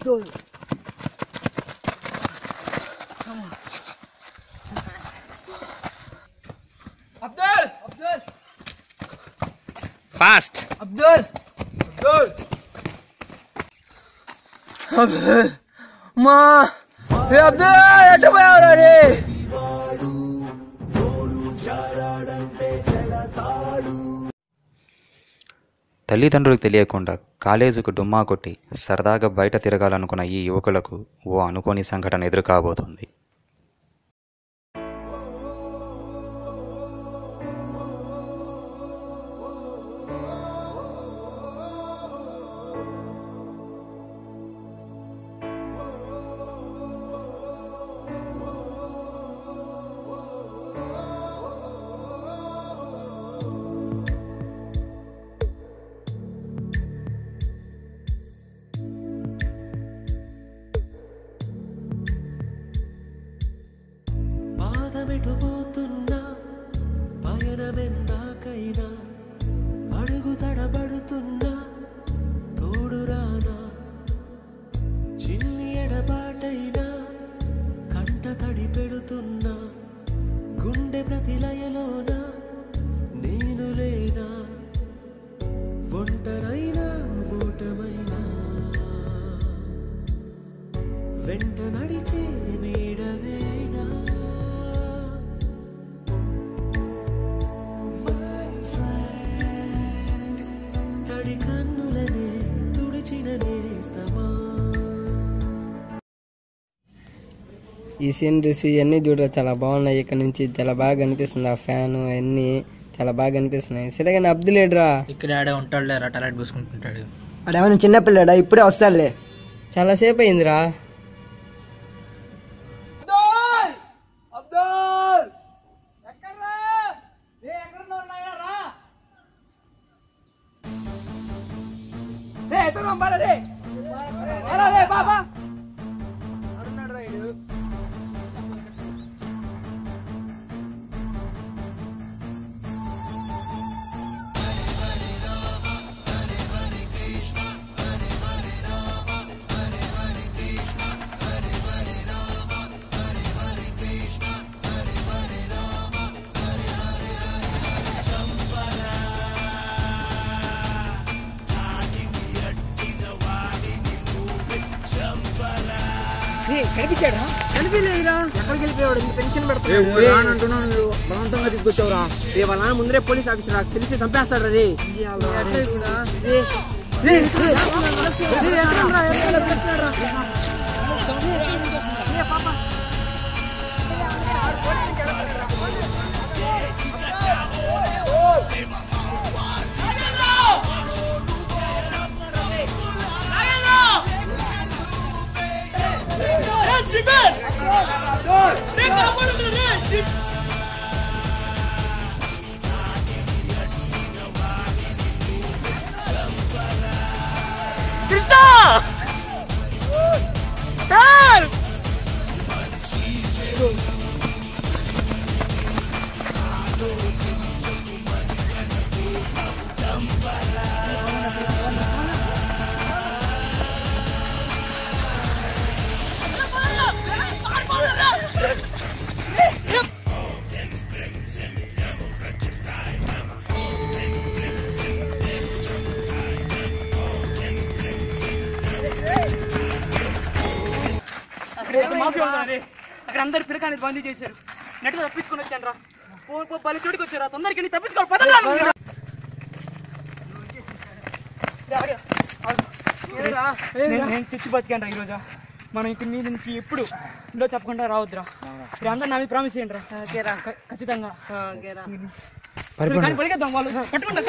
Abdul. Come on. Abdul. Abdul. Fast. Abdul. Abdul. Abdul. Ma. Hey Abdul, ఎటు పోయావురా రే? తల్లిదండ్రులకు తెలియకుండా కాలేజీకు డుమ్మా కొట్టి సరదాగా బయట తిరగాలనుకున్న ఈ యువకులకు ఓ అనుకోని సంఘటన ఎదురు కాబోతోంది. పాదమెటుపోతున్నా పయనమెందాకైనా అడుగు తడబడుతున్నా తోడురానా చిన్ని ఎడబాటైనా కంట తడి పెడుతున్నా గుండె ప్రతిలయలోన నేను లేనా ఒంటరైనా ఓటమైనా వెంట నడిచే నీడవేనా తడి కన్నులనే తుడిచిన నేస్తమా. ఈ సీనరీస్ ఇవన్నీ చూడ చాలా బాగున్నాయి. ఇక్కడ నుంచి చాలా బాగా కనిపిస్తుంది. ఆ ఫ్యాన్ అన్నీ చాలా బాగా కనిపిస్తున్నాయి. సరే కానీ అబ్దుల్ ఏడ్రా? ఇక్కడ ఆడే ఉంటాడు లేరా, టాలెంట్ పూసుకుంటుంటాడు. అడేమన్నా చిన్నపిల్లడా? ఇప్పుడే వస్తాడులే. చాలా సేపు అయిందిరా. అబ్దుల్ ఎక్కడ్రా? ఏ ఎక్కడున్నావు నాయనా? రా. ఏ ఎత్తు బారా రే. బారా రే బాబా. అడున్నాడు రా ఇడు. కనిపించాడా? కనిపించలేదురా. ఎక్కడికి వెళ్ళిపోయాడు? ఇంత టెన్షన్ పెడతాడు. బలవంతంగా తీసుకొచ్చావురా. రే వాళ్ళ నాన్న ముందరే పోలీస్ ఆఫీసర్ రా, తెలిసి చంపేస్తాడు. రే కృష్ణ అక్కడ అందరు పిరకాన్ని బందీ చేశారు. నెట్ తప్పించుకొని వచ్చాను రా. బలి చోటుకి వచ్చారా? తొందరకి తప్పించుకోవాలి. నేను చచ్చి బతికాను రా ఈరోజు. మనం ఇక్కడ మీద నుంచి ఎప్పుడు ఇంట్లో చెప్పకుండా రావద్దురా. అందరు నా మీద ప్రామిస్ చేయండి రా. ఖచ్చితంగా పరిగెద్దాం. వాళ్ళు పట్టుకుంటా.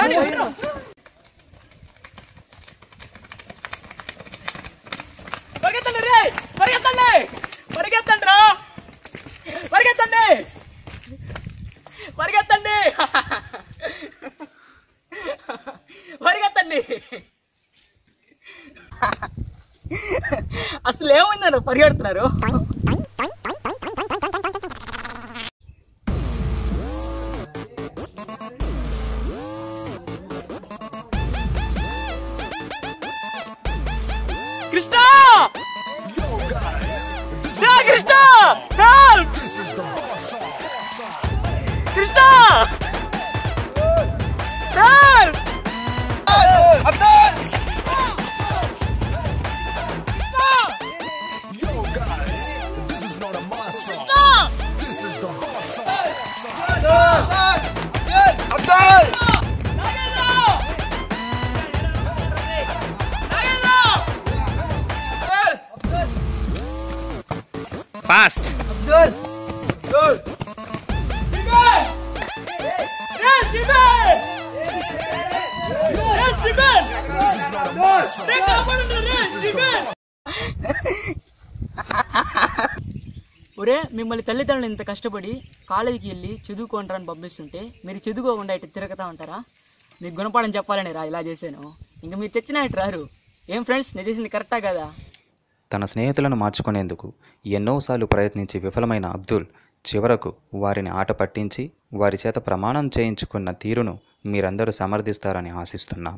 పరిగెత్తండి రే, పరిగెత్తండి, పరిగెత్తండి రా, పరిగెత్తండి, పరిగెత్తండి, పరిగెత్తండి. అసలు ఏమైందన్నారు పరిగెడుతున్నారు? కృష్ణ ఫాస్ట్ ఒరే, మిమ్మల్ని తల్లిదండ్రులు ఇంత కష్టపడి కాలేజీకి వెళ్ళి చదువుకుంటారని పంపిస్తుంటే మీరు చదువుకోకుండా ఇటు తిరగతా ఉంటారా? మీకు గుణపాఠం చెప్పాలని రా ఇలా చేశాను. ఇంకా మీరు చచ్చినా ఇటు రారు. ఏం ఫ్రెండ్స్, నేను చేసింది కరెక్టా కదా? తన స్నేహితులను మార్చుకునేందుకు ఎన్నోసార్లు ప్రయత్నించి విఫలమైన అబ్దుల్ చివరకు వారిని ఆట పట్టించి వారి చేత ప్రమాణం చేయించుకున్న తీరును మీరందరూ సమర్థిస్తారని ఆశిస్తున్నాం.